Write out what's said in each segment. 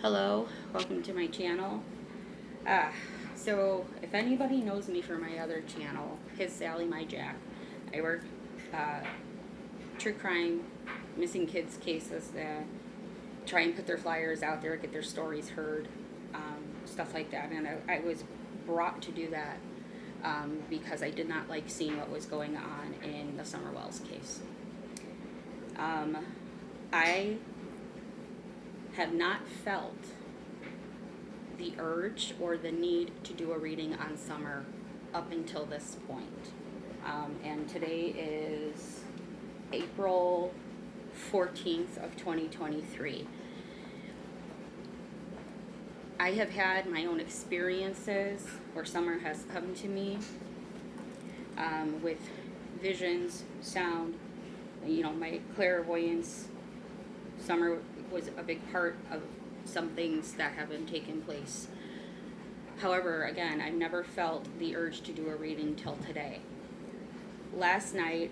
Hello, welcome to my channel. Uh, so if anybody knows me from my other channel, His Sally, My Jack, I work uh, true crime, missing kids cases that try and put their flyers out there, get their stories heard, stuff like that. And I was brought to do that because I did not like seeing what was going on in the Summer Wells case. I have not felt the urge or the need to do a reading on Summer up until this point. And today is April 14th of 2023. I have had my own experiences where Summer has come to me with visions, sound, my clairvoyance. Summer was a big part of some things that have been taking place. However, again, I've never felt the urge to do a reading till today. Last night,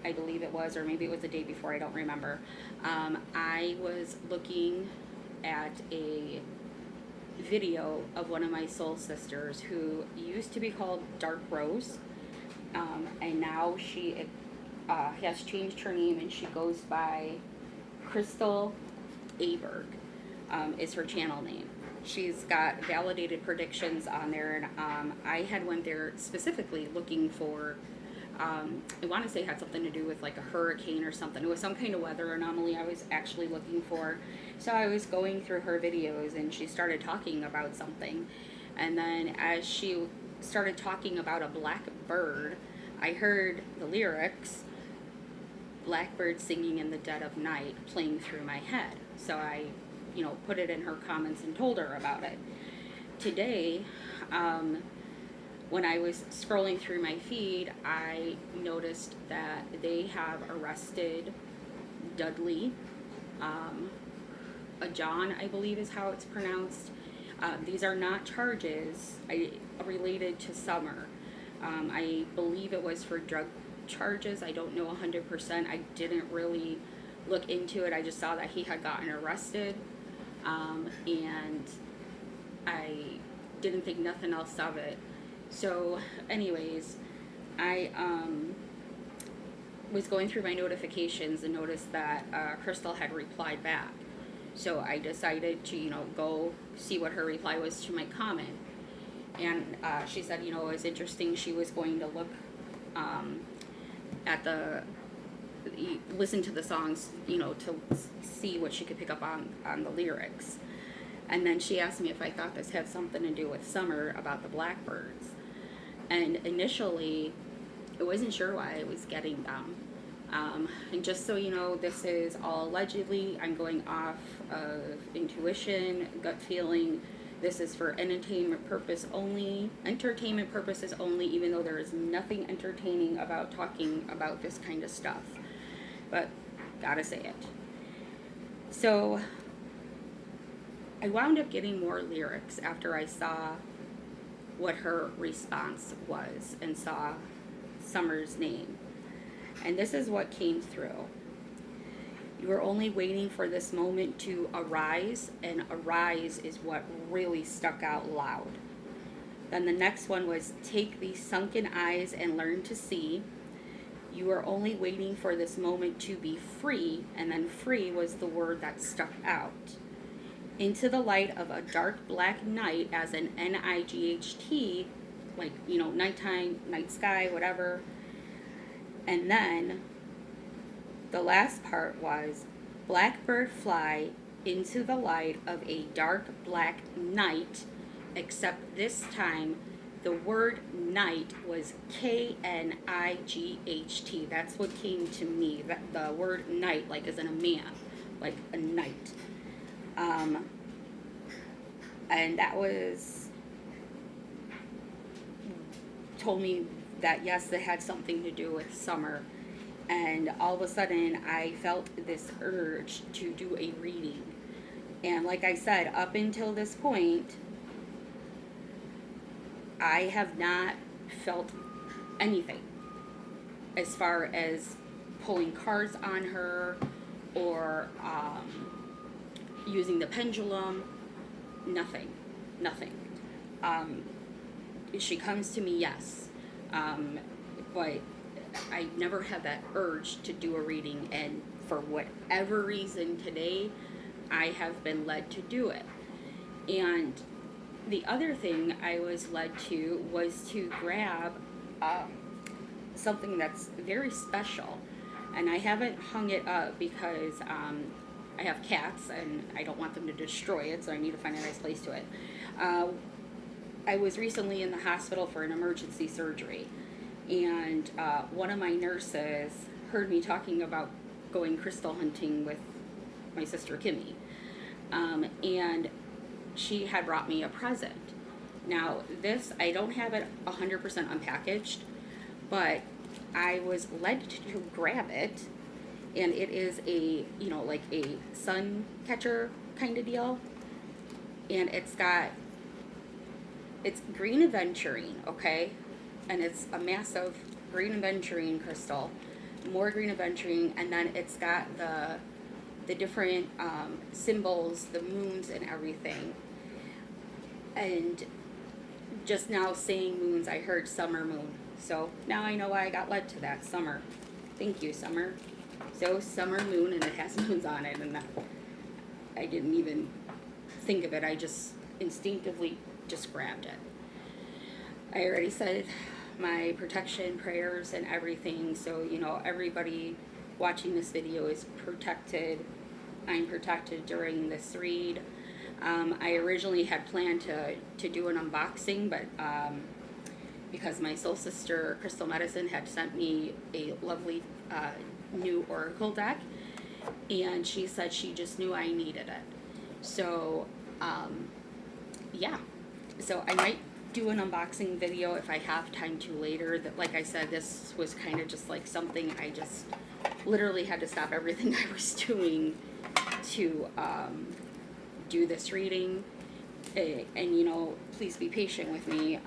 I believe it was, or maybe it was the day before, I don't remember, I was looking at a video of one of my soul sisters who used to be called Dark Rose, and now she has changed her name and she goes by Crystal Aberg, is her channel name. She's got validated predictions on there, and I had went there specifically looking for, I want to say it had something to do with like a hurricane or something. It was some kind of weather anomaly I was actually looking for. So I was going through her videos and she started talking about something. And then as she started talking about a black bird, I heard the lyrics, "Blackbird singing in the dead of night," playing through my head. So I, put it in her comments and told her about it. Today, when I was scrolling through my feed, I noticed that they have arrested Dudley, a John, I believe is how it's pronounced. These are not charges related to Summer. I believe it was for drug charges. I don't know 100%. I didn't really look into it. I just saw that he had gotten arrested, and I didn't think nothing else of it. So anyways, I was going through my notifications and noticed that Crystal had replied back. So I decided to, go see what her reply was to my comment. And she said, it was interesting. She was going to look listen to the songs, to see what she could pick up on the lyrics. And then she asked me if I thought this had something to do with Summer about the blackbirds. And initially, I wasn't sure why I was getting them. And just so you know, this is all allegedly. I'm going off of intuition, gut feeling. This is for entertainment purposes only, even though there is nothing entertaining about talking about this kind of stuff. But gotta say it. So I wound up getting more lyrics after I saw what her response was and saw Summer's name. And this is what came through. "You are only waiting for this moment to arise," and arise is what really stuck out loud. Then the next one was, "Take these sunken eyes and learn to see. You are only waiting for this moment to be free," and then free was the word that stuck out. "Into the light of a dark black night," as an NIGHT, like, nighttime, night sky, whatever. And then the last part was, "Blackbird fly into the light of a dark black night," except this time the word night was KNIGHT. That's what came to me. The word night, like as in a man, like a night. And that told me that yes, it had something to do with Summer. And all of a sudden, I felt this urge to do a reading. And like I said, up until this point, I have not felt anything as far as pulling cards on her or using the pendulum. nothing, nothing. Um, she comes to me, yes, but I never had that urge to do a reading, and for whatever reason today, I have been led to do it. And the other thing I was led to was to grab um, something that's very special, and I haven't hung it up because I have cats and I don't want them to destroy it, so I need to find a nice place to it. Uh, I was recently in the hospital for an emergency surgery, and one of my nurses heard me talking about going crystal hunting with my sister Kimmy, and she had brought me a present. Now, this, I don't have it 100% unpackaged, but I was led to grab it, and it is a, like a sun catcher kind of deal, and it's green aventurine, okay? And it's a massive green aventurine crystal, more green aventurine, and then it's got the different symbols, the moons and everything. And just now saying moons, I heard summer moon. So now I know why I got led to that, summer. Thank you, summer. So summer moon, and it has moons on it, and I didn't even think of it. I just instinctively just grabbed it. I already said my protection prayers and everything, so everybody watching this video is protected. I'm protected during this read. I originally had planned to do an unboxing, but because my soul sister Crystal Medicine had sent me a lovely new oracle deck, and she said she just knew I needed it. So yeah, so I might do an unboxing video if I have time to later. That, like I said, this was kind of just like something I just literally had to stop everything I was doing to do this reading. And please be patient with me.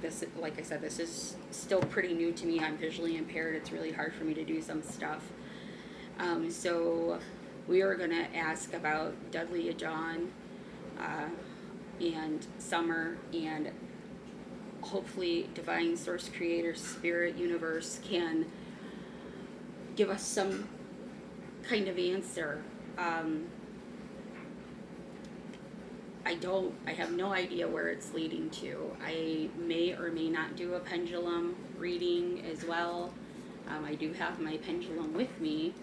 This, like I said, this is still pretty new to me. I'm visually impaired. It's really hard for me to do some stuff. So we are going to ask about Dudley, John, and Summer, and hopefully Divine Source Creator Spirit Universe can give us some kind of answer. I have no idea where it's leading to. I may or may not do a pendulum reading as well. I do have my pendulum with me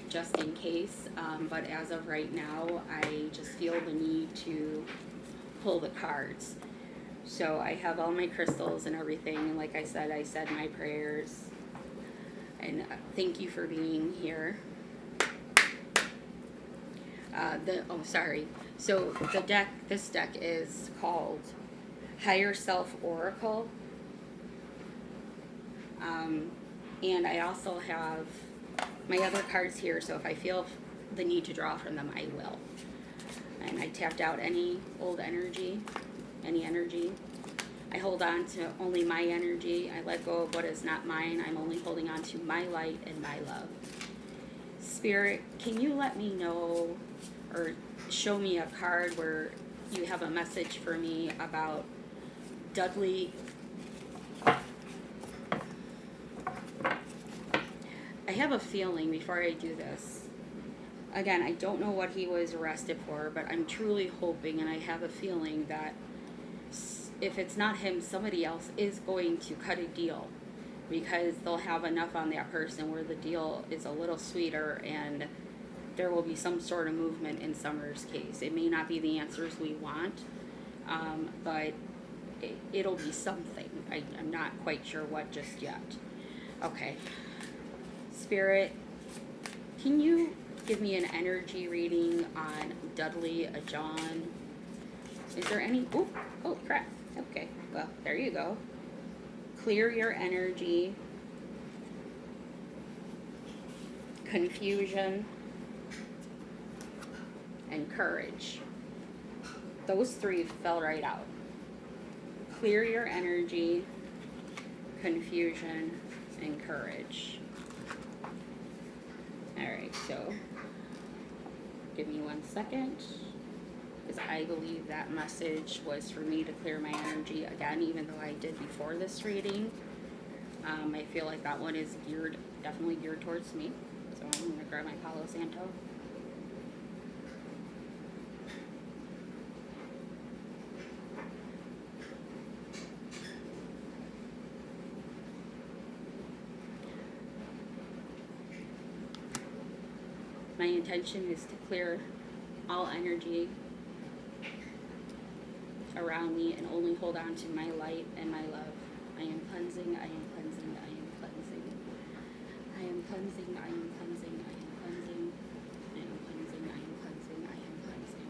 just in case, but as of right now, I just feel the need to pull the cards. So I have all my crystals and everything, and like I said my prayers, and thank you for being here. So this deck is called Higher Self Oracle, and I also have my other cards here, so if I feel the need to draw from them, I will. And I tapped out any old energy, any energy. I hold on to only my energy. I let go of what is not mine. I'm only holding on to my light and my love. Spirit, can you let me know or show me a card where you have a message for me about Dudley? I have a feeling before I do this. Again, I don't know what he was arrested for, but I'm truly hoping, and I have a feeling that if it's not him, somebody else is going to cut a deal, because they'll have enough on that person where the deal is a little sweeter, and there will be some sort of movement in Summer's case. It may not be the answers we want, but it'll be something. I'm not quite sure what just yet. Okay. Spirit, can you give me an energy reading on Dudley, John? Is there any? Oh crap. Okay, well, there you go. Clear your energy. Confusion. And courage. Those three fell right out. Clear your energy. Confusion and courage. Alright, so give me 1 second. This because I believe that message was for me to clear my energy again, even though I did before this reading. I feel like that one is definitely geared towards me. So I'm going to grab my Palo Santo. My intention is to clear all energy around me and only hold on to my light and my love. I am cleansing, I am cleansing, I am cleansing. I am cleansing, I am cleansing, I am cleansing. I am cleansing, I am cleansing, I am cleansing.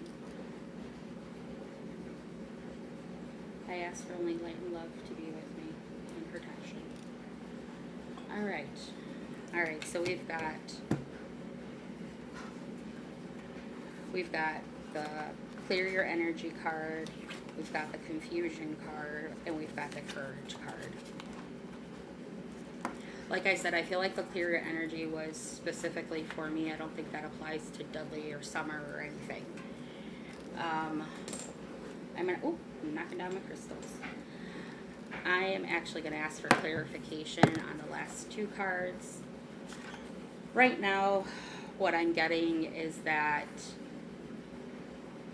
I ask for only light and love to be with me and protection. Alright, so we've got the clear your energy card, we've got the confusion card, and we've got the courage card. Like I said, I feel like the clear your energy was specifically for me. I don't think that applies to Dudley or Summer or anything. I'm knocking down my crystals. I am actually going to ask for clarification on the last two cards. Right now, what I'm getting is that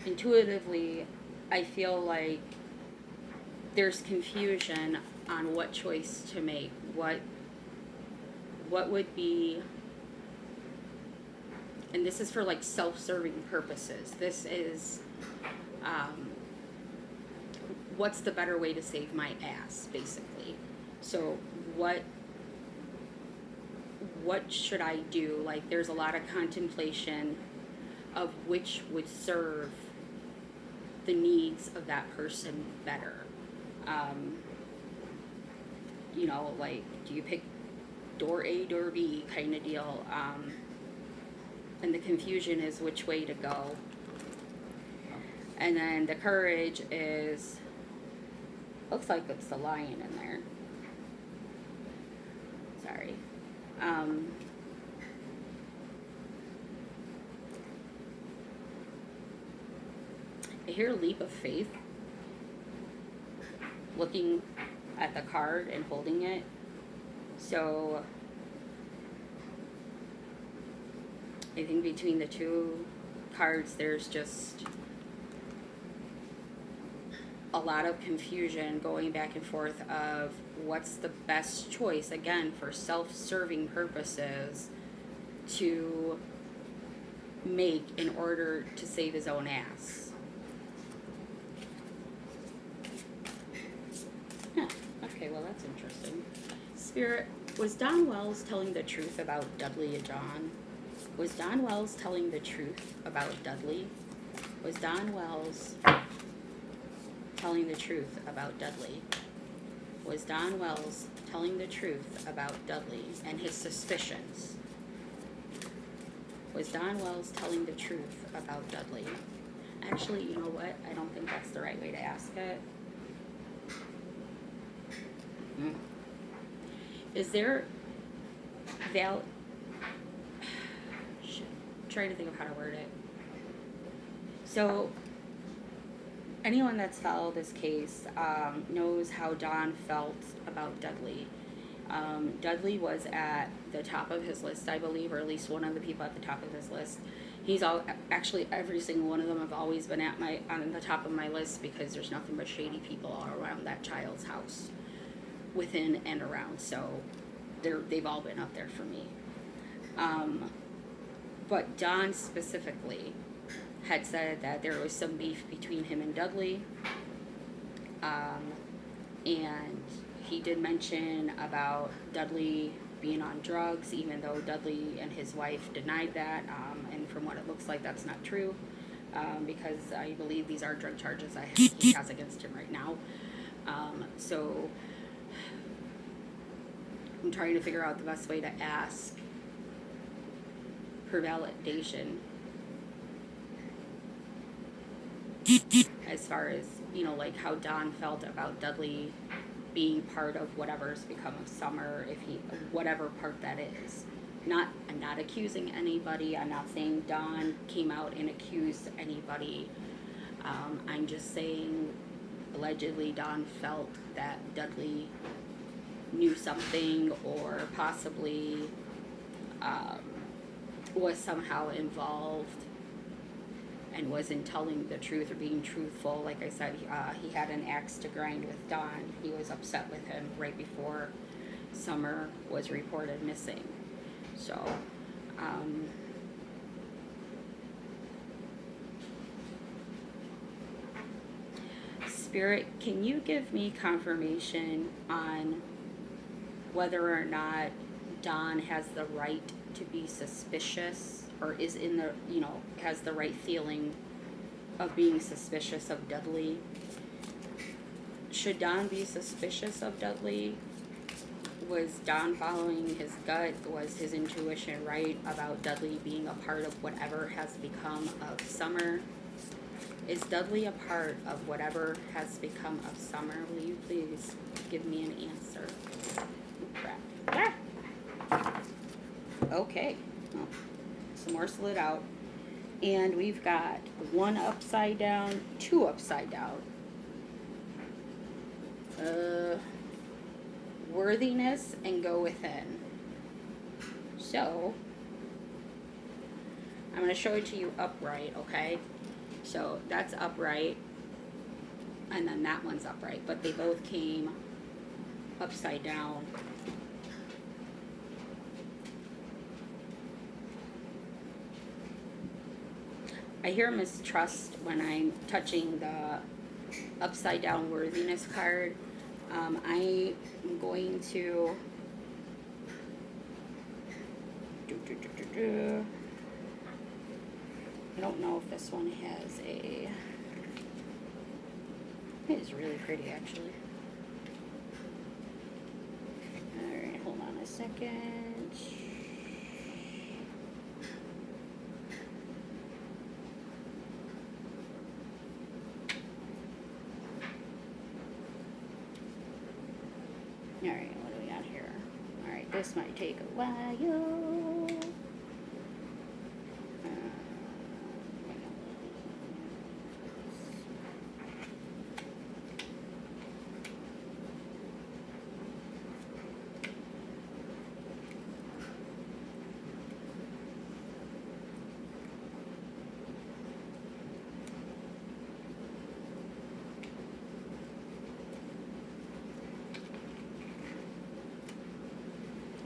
intuitively, I feel like there's confusion on what choice to make. What would be, and this is for like self-serving purposes. This is, what's the better way to save my ass, basically. So what should I do? Like, there's a lot of contemplation of which would serve the needs of that person better. Like, do you pick door A, door B kind of deal? And the confusion is which way to go. And then the courage is, looks like it's the lion in there. Sorry. I hear leap of faith, looking at the card and holding it. So I think between the two cards, there's just a lot of confusion going back and forth of what's the best choice, again, for self-serving purposes, to make in order to save his own ass. Okay, well, that's interesting. Spirit, was Don Wells telling the truth about Dudley and John? Was Don Wells telling the truth about Dudley? Was Don Wells telling the truth about Dudley? Was Don Wells telling the truth about Dudley and his suspicions? Was Don Wells telling the truth about Dudley? Actually, you know what? I don't think that's the right way to ask it. Is there trying to think of how to word it. So anyone that's followed this case knows how Don felt about Dudley. Dudley was at the top of his list, I believe, or at least one of the people at the top of his list. Actually every single one of them have always been on the top of my list, because there's nothing but shady people all around that child's house, within and around. So they've all been up there for me. But Don specifically had said that there was some beef between him and Dudley, and he did mention about Dudley being on drugs, even though Dudley and his wife denied that, and from what it looks like, that's not true, because I believe these are drug charges he has against him right now. So I'm trying to figure out the best way to ask for validation as far as, like how Don felt about Dudley being part of whatever's become of Summer, whatever part that is. I'm not accusing anybody. I'm not saying Don came out and accused anybody. I'm just saying, allegedly, Dawn felt that Dudley knew something or possibly um, was somehow involved and wasn't telling the truth or being truthful. Like I said, he had an axe to grind with Dawn. He was upset with him right before Summer was reported missing. So, Spirit, can you give me confirmation on whether or not Dawn has the right to be suspicious, or is in the, has the right feeling of being suspicious of Dudley? Should Dawn be suspicious of Dudley? Was Dawn following his gut? Was his intuition right about Dudley being a part of whatever has become of Summer? Is Dudley a part of whatever has become of Summer? Will you please give me an answer? Oh, crap. Ah! Okay. Well, some more slid out. And we've got 1 upside down, 2 upside down. Worthiness and go within. So, I'm going to show it to you upright, okay? So that's upright, and then that one's upright, but they both came upside down. I hear mistrust when I'm touching the upside down worthiness card. I am going to I don't know if this one has a... It is really pretty, actually. Alright, hold on a second. Alright, what do we got here? Alright, this might take a while.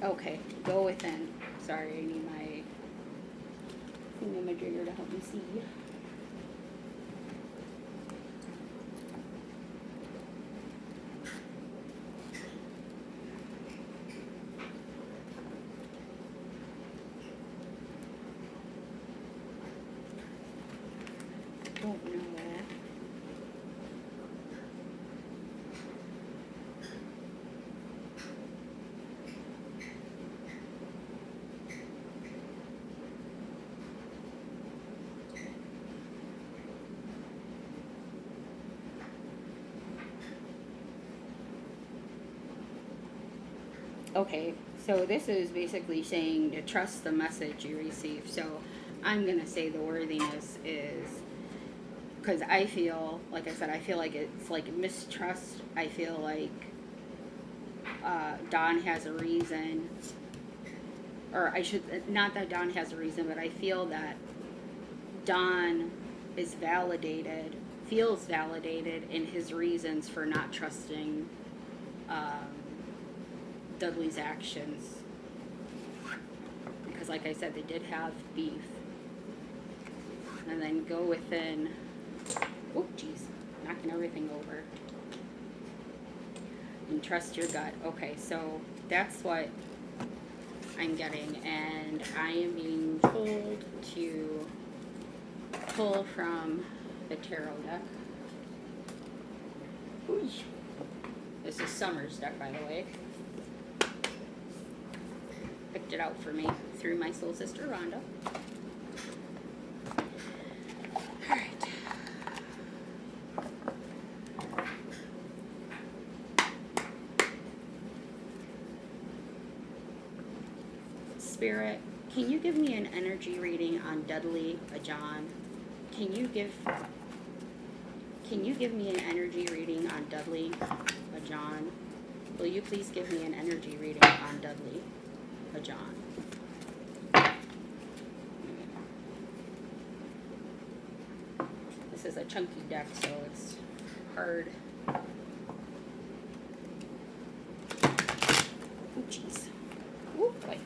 Okay, go within. Sorry, I need my thingamajigger to help me see. Don't know that. Okay, so this is basically saying to trust the message you receive. So I'm going to say the worthiness is, because I feel, like I said, I feel like it's like mistrust. I feel like Dawn has a reason, or I should, not that Dawn has a reason, but I feel that Dawn is validated, feels validated in his reasons for not trusting Dudley's actions, because like I said, they did have beef. And then go within. Oh jeez, knocking everything over. And trust your gut. Okay, so that's what I'm getting, and I am being told to pull from the tarot deck. Ooh. This is Summer's deck, by the way. Picked it out for me through my soul sister Rhonda. Alright. Spirit, can you give me an energy reading on Dudley, John? Can you give can you give me an energy reading on Dudley, John? Will you please give me an energy reading on Dudley, John? This is a chunky deck, so it's hard. Oh, jeez. Oh, boy.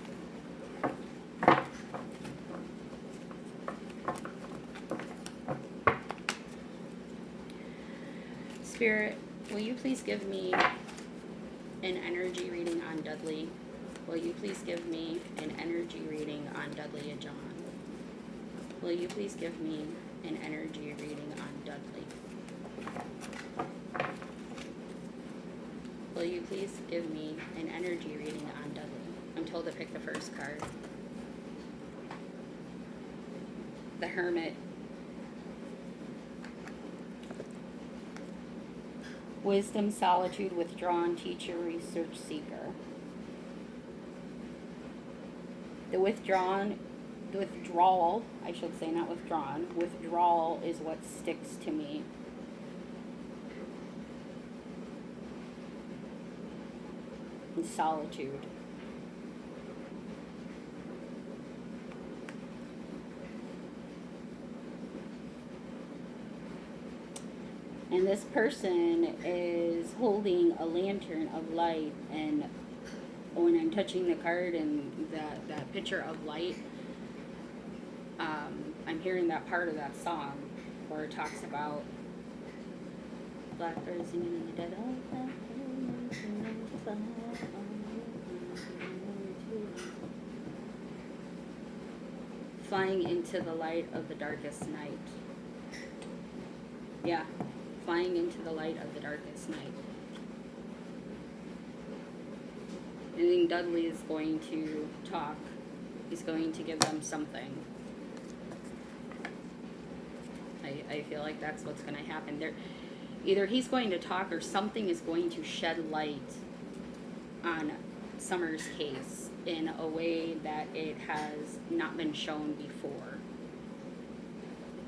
Spirit, will you please give me an energy reading on Dudley? Will you please give me an energy reading on Dudley and John? Will you please give me an energy reading on Dudley? Will you please give me an energy reading on Dudley? I'm told to pick the first card. The Hermit. Wisdom, solitude, withdrawn, teacher, research, seeker. The withdrawal, I should say, not withdrawn. Withdrawal is what sticks to me. And solitude. And this person is holding a lantern of light, and when I'm touching the card and that picture of light, I'm hearing that part of that song where it talks about blackbirds singing in the dead of night. Flying into the light of the darkest night. Yeah. Flying into the light of the darkest night. I think Dudley is going to talk. He's going to give them something. I feel like that's what's going to happen. Either he's going to talk or something is going to shed light on Summer's case in a way that it has not been shown before.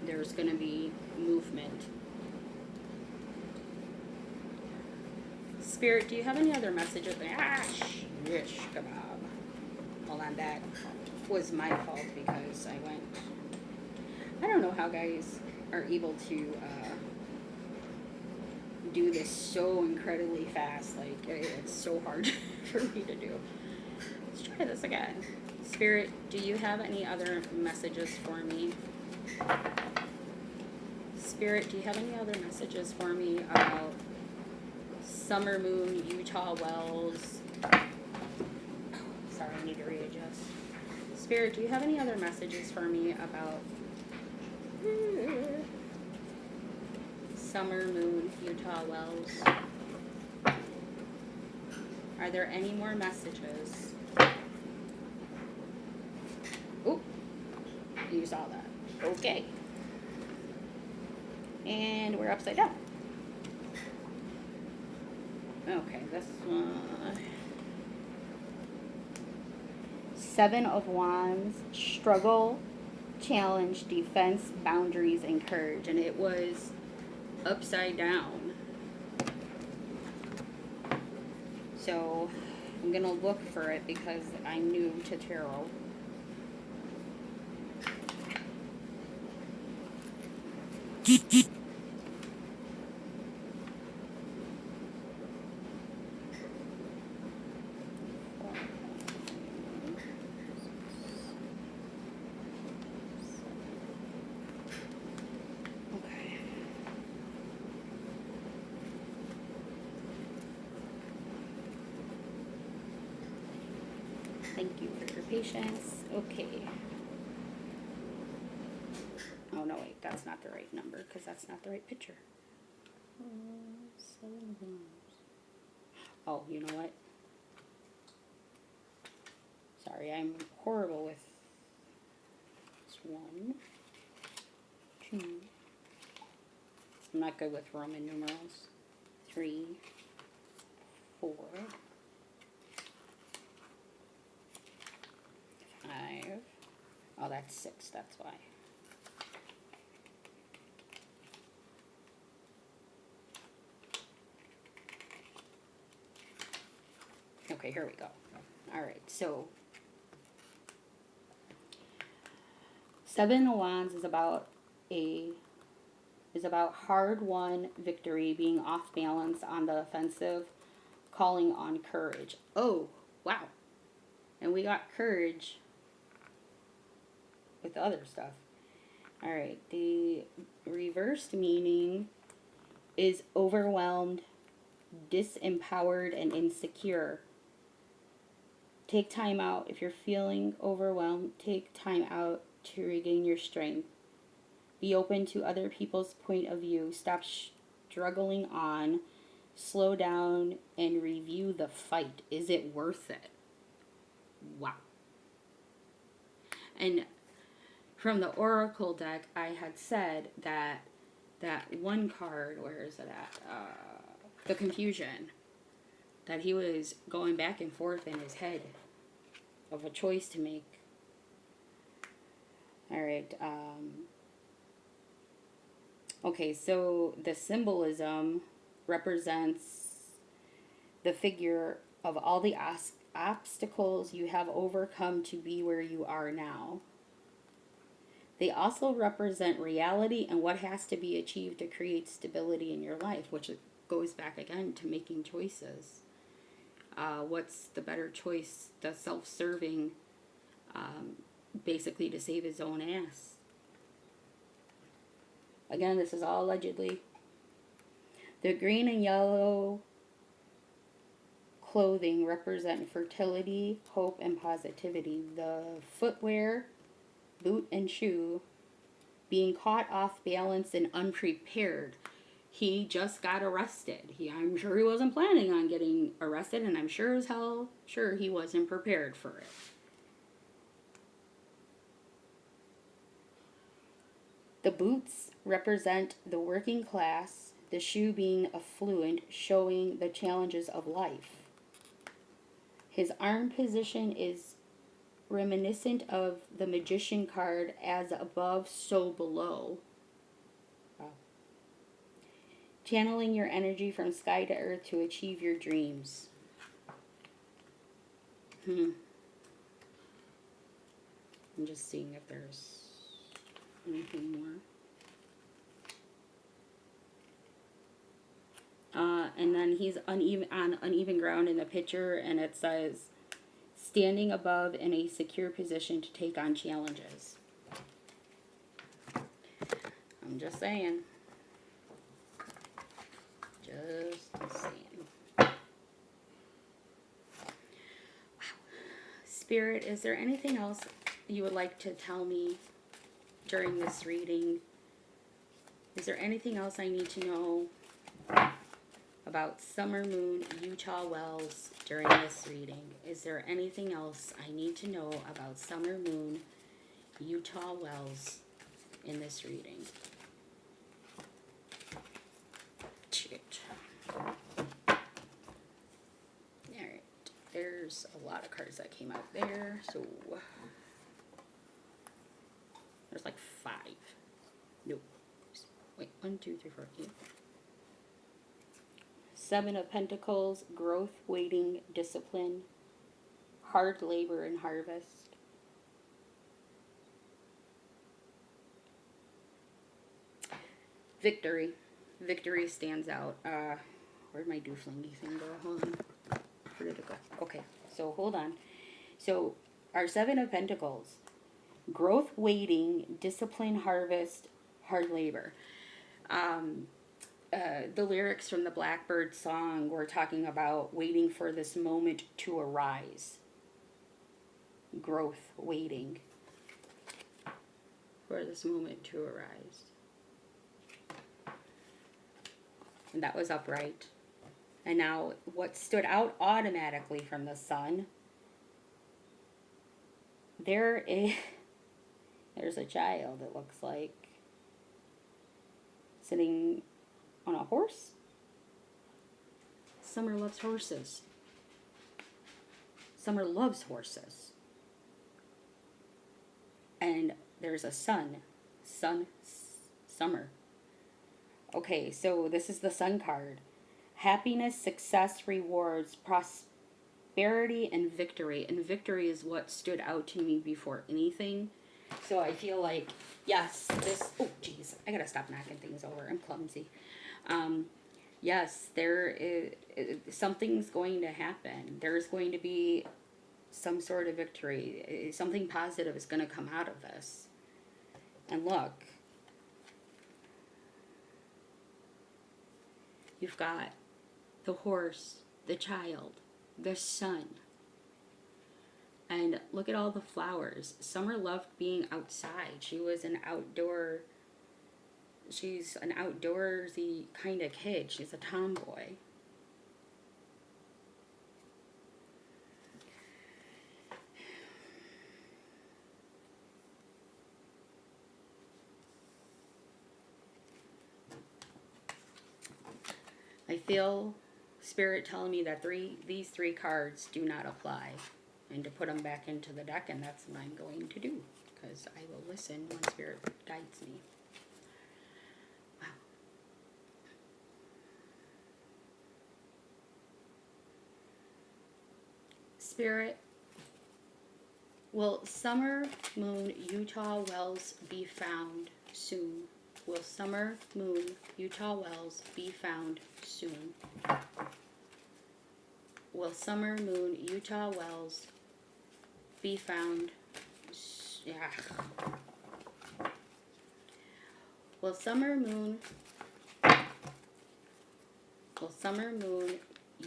There's going to be movement. Spirit, do you have any other messages? Shish kebab. Hold on, that was my fault because I went. I don't know how guys are able to do this so incredibly fast. Like, it's so hard for me to do. Let's try this again. Spirit, do you have any other messages for me? Spirit, do you have any other messages for me about Summer Moon, Utah Wells? Sorry, I need to readjust. Spirit, do you have any other messages for me about Summer Moon, Utah Wells? Are there any more messages? Oh, you saw that. Okay. And we're upside down. Okay, this one. Seven of Wands, struggle, challenge, defense, boundaries, and courage. And it was upside down. So I'm going to look for it because I'm new to tarot. Thank you for your patience. Okay. Oh, no, wait. That's not the right number because that's not the right picture. 7 of Wands. Oh, you know what? Sorry, I'm horrible with this. 1, 2. I'm not good with Roman numerals. 3, 4. 5. Oh, that's 6. That's why. Okay, here we go. All right, so Seven of Wands is about hard-won victory, being off balance on the offensive, calling on courage. Oh, wow. And we got courage with other stuff. All right, the reversed meaning is overwhelmed, disempowered, and insecure. Take time out. If you're feeling overwhelmed, take time out to regain your strength. Be open to other people's point of view. Stop struggling on. Slow down and review the fight. Is it worth it? Wow. And from the Oracle deck, I had said that one card, where is it at? The confusion. That he was going back and forth in his head of a choice to make. All right. Okay, so the symbolism represents the figure of all the obstacles you have overcome to be where you are now. They also represent reality and what has to be achieved to create stability in your life, which goes back again to making choices. What's the better choice? The self-serving, basically to save his own ass. Again, this is all allegedly. The green and yellow clothing represent fertility, hope, and positivity. The footwear, boot and shoe, being caught off balance and unprepared. He just got arrested. I'm sure he wasn't planning on getting arrested, and I'm sure as hell sure he wasn't prepared for it. The boots represent the working class, the shoe being affluent, showing the challenges of life. His arm position is reminiscent of the Magician card, as above, so below. Wow. Channeling your energy from sky to earth to achieve your dreams. I'm just seeing if there's anything more. And then he's on uneven ground in the picture, and it says, standing above in a secure position to take on challenges. I'm just saying. Just saying. Wow. Spirit, is there anything else you would like to tell me during this reading? Is there anything else I need to know about Summer Moon Utah Wells during this reading? Is there anything else I need to know about Summer Moon Utah Wells in this reading? Shit. Alright, there's a lot of cards that came out there, so there's like 5. Nope. Wait, 1, 2, 3, 4, 8. 7 of Pentacles, growth, waiting, discipline, hard labor, and harvest. Victory. Victory stands out. Where'd my dooflingy thing go? Hold on. Where did it go? Okay, so hold on. So our 7 of Pentacles, growth, waiting, discipline, harvest, hard labor. The lyrics from the Blackbird song were talking about waiting for this moment to arise. Growth, waiting for this moment to arise. And that was upright. And now what stood out automatically from the sun, there's a child, it looks like, sitting on a horse. Summer loves horses. Summer loves horses. And there's a sun. Summer. Okay, so this is the sun card. Happiness, success, rewards, prosperity and victory. And victory is what stood out to me before anything. So I feel like, yes, this, oh, geez, I gotta stop knocking things over. I'm clumsy. Yes, there is, something's going to happen. There's going to be some sort of victory. Something positive is going to come out of this. And look, you've got the horse, the child, the sun. And look at all the flowers. Summer loved being outside. She's an outdoorsy kind of kid. She's a tomboy. I feel Spirit telling me that these three cards do not apply, and to put them back into the deck, and that's what I'm going to do, because I will listen when Spirit guides me. Wow. Spirit, will Summer Moon Utah Wells be found soon? Will Summer Moon Utah Wells be found soon? Will Summer Moon Utah Wells be found? Yeah. Will Summer Moon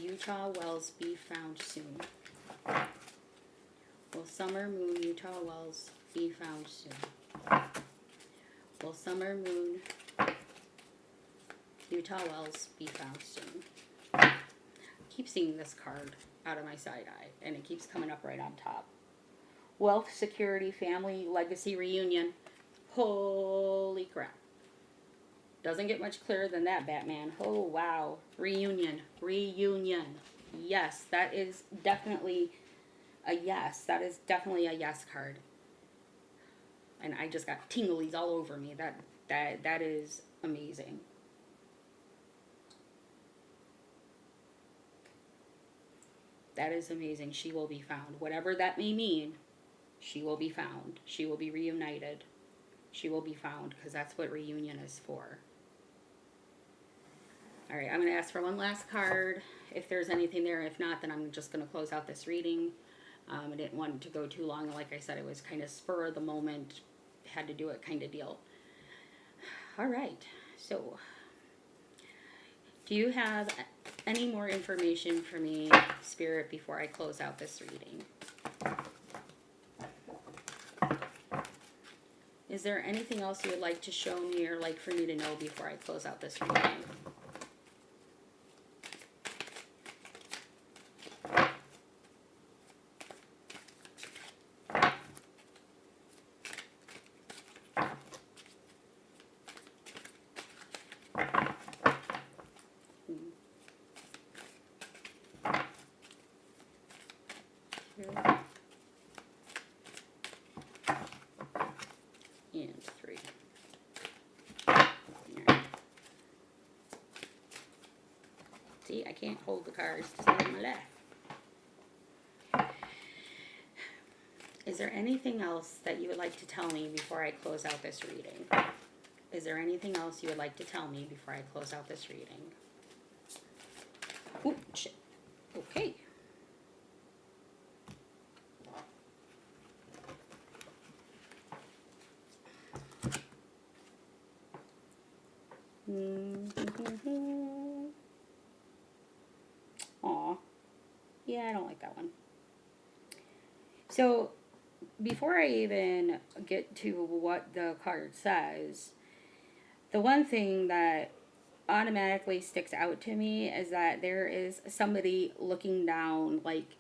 Utah Wells be found soon? Will Summer Moon Utah Wells be found soon? Will Summer Moon Utah Wells be found soon? I keep seeing this card out of my side eye, and it keeps coming up right on top. Wealth, security, family, legacy, reunion. Holy crap. Doesn't get much clearer than that, Batman. Oh, wow. Reunion. Reunion. Yes, that is definitely a yes. That is definitely a yes card. And I just got tinglies all over me. That is amazing. That is amazing. She will be found. Whatever that may mean, she will be found. She will be reunited. She will be found, because that's what reunion is for. All right, I'm going to ask for one last card, if there's anything there. If not, then I'm just going to close out this reading. I didn't want it to go too long. Like I said, it was kind of spur of the moment, had to do it kind of deal. All right, so do you have any more information for me, Spirit, before I close out this reading? Is there anything else you would like to show me or like for me to know before I close out this reading? And 3. Right. See, I can't hold the cards to save my life. Is there anything else that you would like to tell me before I close out this reading? Is there anything else you would like to tell me before I close out this reading? Oh, shit. Okay. Aw. Yeah, I don't like that one. So, before I even get to what the card says, the one thing that automatically sticks out to me is that there is somebody looking down. Like,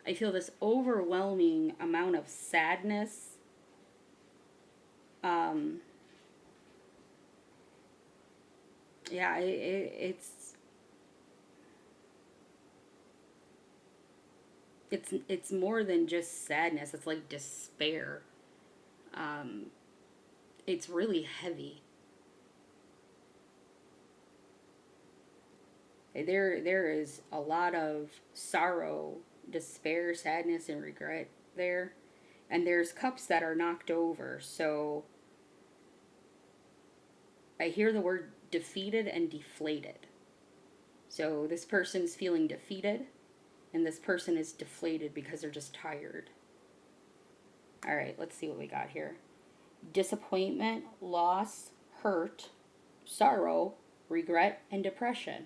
I feel this overwhelming amount of sadness. Yeah, it's more than just sadness. It's like despair. It's really heavy. There is a lot of sorrow despair, sadness, and regret there. And there's cups that are knocked over. So I hear the word defeated and deflated. So this person's feeling defeated, and this person is deflated because they're just tired. All right, let's see what we got here. Disappointment, loss, hurt, sorrow, regret, and depression.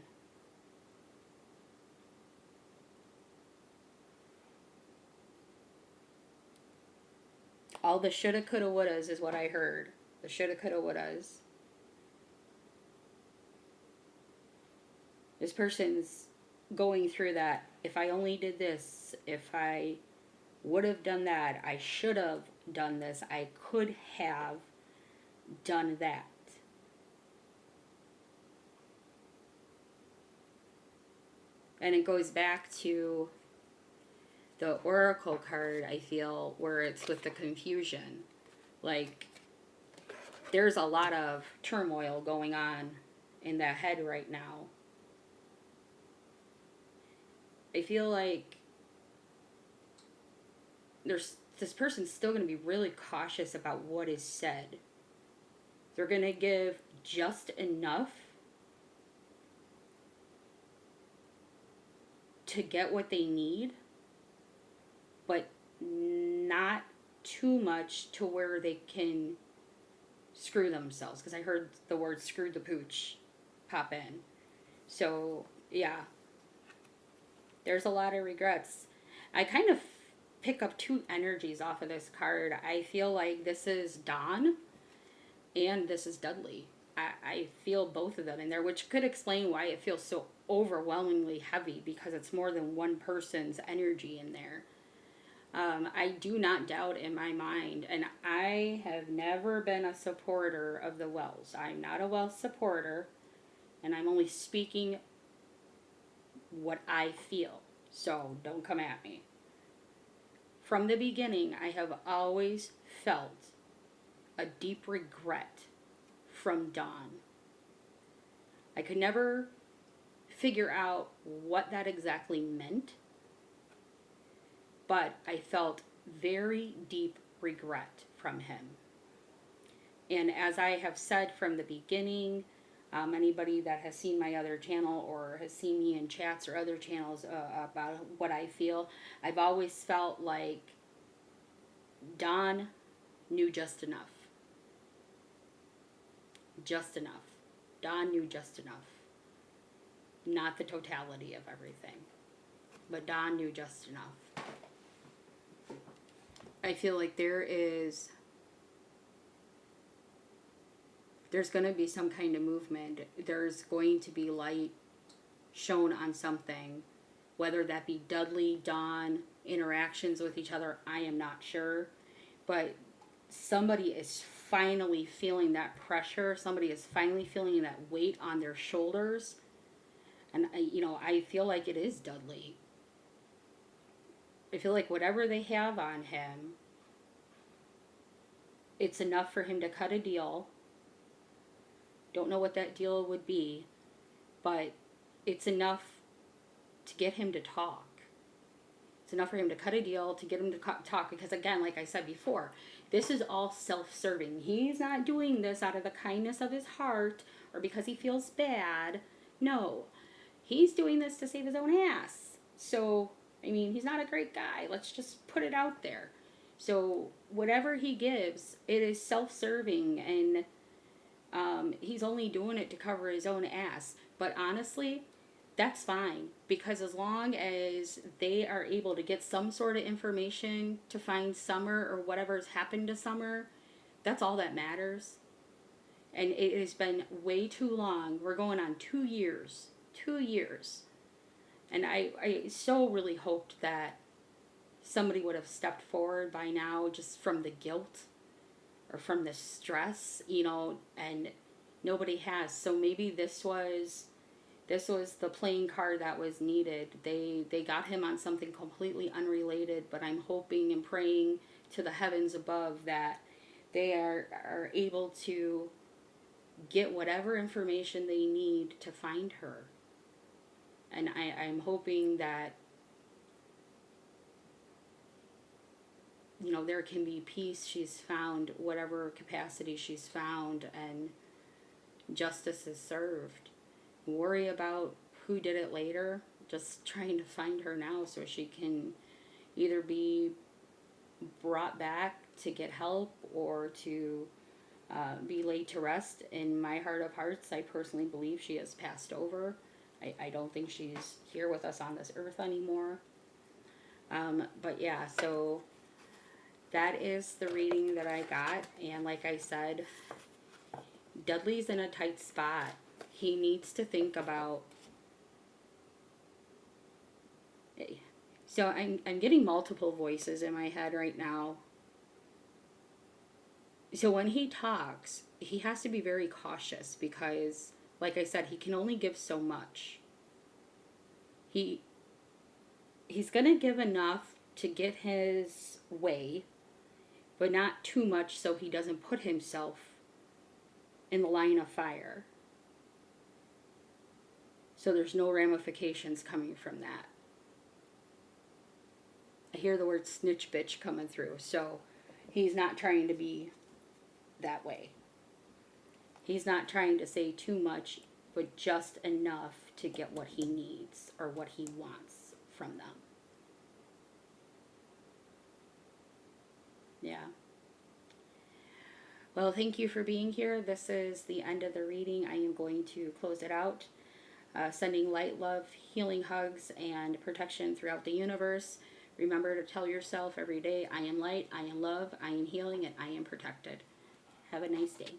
All the shoulda, coulda, wouldas is what I heard. The shoulda, coulda, wouldas. This person's going through that. If I only did this, if I would have done that, I should have done this, I could have done that. And it goes back to the oracle card, I feel, where it's with the confusion. Like, there's a lot of turmoil going on in that head right now. I feel like this person's still going to be really cautious about what is said. They're going to give just enough to get what they need, but not too much to where they can screw themselves. Because I heard the word screw the pooch pop in. So, yeah. There's a lot of regrets. I kind of pick up two energies off of this card. I feel like this is Dawn and this is Dudley. I feel both of them in there, which could explain why it feels so overwhelmingly heavy, because it's more than one person's energy in there. I do not doubt in my mind, and I have never been a supporter of the Wells. I'm not a Wells supporter, and I'm only speaking what I feel. So don't come at me. From the beginning, I have always felt a deep regret from Dawn. I could never figure out what that exactly meant, but I felt very deep regret from him. And as I have said from the beginning, anybody that has seen my other channel or has seen me in chats or other channels about what I feel, I've always felt like Dawn knew just enough. Just enough. Dawn knew just enough. Not the totality of everything, but Dawn knew just enough. I feel like there's going to be some kind of movement. There's going to be light shown on something, whether that be Dudley, Dawn, interactions with each other, I am not sure. But somebody is finally feeling that pressure. Somebody is finally feeling that weight on their shoulders. And, I feel like it is Dudley. I feel like whatever they have on him, it's enough for him to cut a deal. Don't know what that deal would be, but it's enough to get him to talk. It's enough for him to cut a deal, to get him to talk, because again, like I said before, this is all self-serving. He's not doing this out of the kindness of his heart or because he feels bad. No, he's doing this to save his own ass. So, he's not a great guy. Let's just put it out there. So, whatever he gives, it is self-serving, and he's only doing it to cover his own ass. But honestly, that's fine, because as long as they are able to get some sort of information to find Summer or whatever's happened to Summer, that's all that matters. And it has been way too long. We're going on 2 years. 2 years. And I so really hoped that somebody would have stepped forward by now, just from the guilt or from the stress, and nobody has. So maybe this was the playing card that was needed. They got him on something completely unrelated, but I'm hoping and praying to the heavens above that they are able to get whatever information they need to find her. And I'm hoping that there can be peace. She's found whatever capacity she's found, and justice is served. Worry about who did it later. Just trying to find her now so she can either be brought back to get help or to be laid to rest. In my heart of hearts, I personally believe she has passed over. I don't think she's here with us on this earth anymore. But yeah, so that is the reading that I got. And like I said, Dudley's in a tight spot. He needs to think about... So I'm getting multiple voices in my head right now. So when he talks, he has to be very cautious because, like I said, he can only give so much. He's going to give enough to get his way, but not too much so he doesn't put himself in the line of fire. So there's no ramifications coming from that. I hear the word snitch bitch coming through, so he's not trying to be that way. He's not trying to say too much, but just enough to get what he needs or what he wants from them. Yeah. Well, thank you for being here. This is the end of the reading. I am going to close it out. Sending light, love, healing hugs, and protection throughout the universe. Remember to tell yourself every day, I am light, I am love, I am healing, and I am protected. Have a nice day.